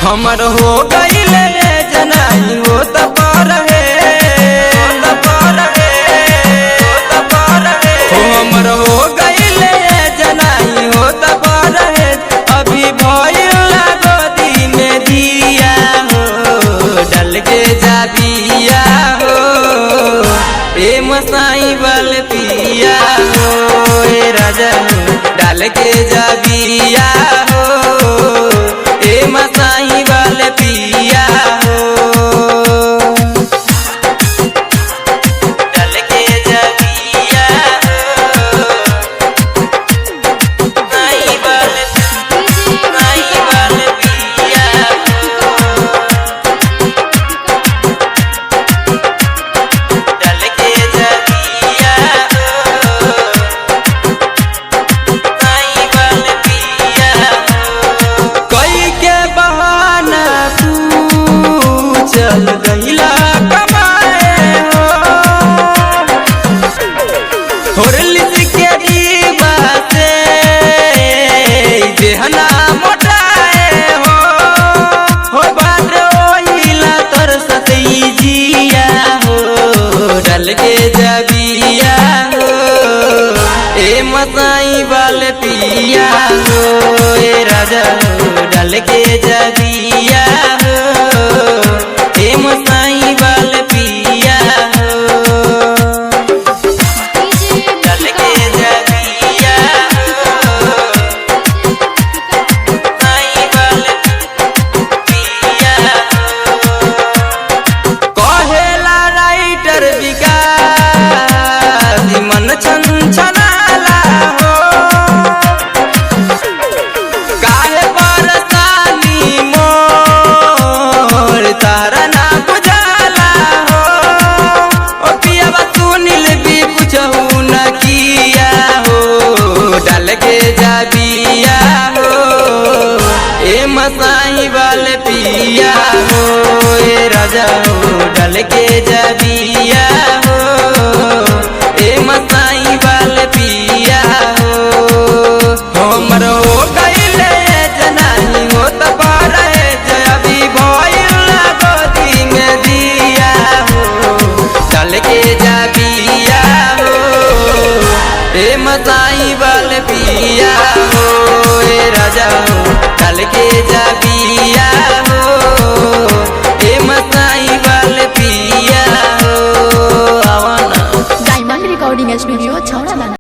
हमर हो गईले जनाई हो तपर है हमर हो गईले जनाई हो तपर है अभी भइल गोदी में दिया हो डल के जाबिया हो ए मसाई वाल पिया हो ए राजा डाल के जाबिया हो ए मसाई वाल पिया हो डाल के जाबिया हो मसाई वाल पिया डाल के जाबिया हो मसाई वाल पिया कोई के बहाना तू चल गईला कमाए हो होरलिस के दीवा से देहना मोटाए हो बात ओहिला तोर सतई जिया हो डल के जाबिया हो ए मसाई वाल पिया हो ए राजा डल के जाबिया हो ए मसाई वाल पिया हो डल के जाबिया हो मसाई वाल पिया हो कहेला राइटर विकास मन छनछनाला हो काहे परेशानी मोर तारा ना बुझाला हो ओ पियावा सुनील भी कुछहू न किया हो डाल के जाबिया हो ए मसाई वाल पिया हो ए राजा हो डाल के जाबिया हो ए मसाई वाल पिया हो हमर हो गईले जनाई हो तपर है जबी भइल गोदी में दिया हो डाल के जाबिया हो ए मसाई वाल पिया हो ए राजा हो डाल के जाबिया हो ए मसाई वाल पिया हो आवाना डायमंड रिकॉर्डिंग स्टूडियो छौड़ा।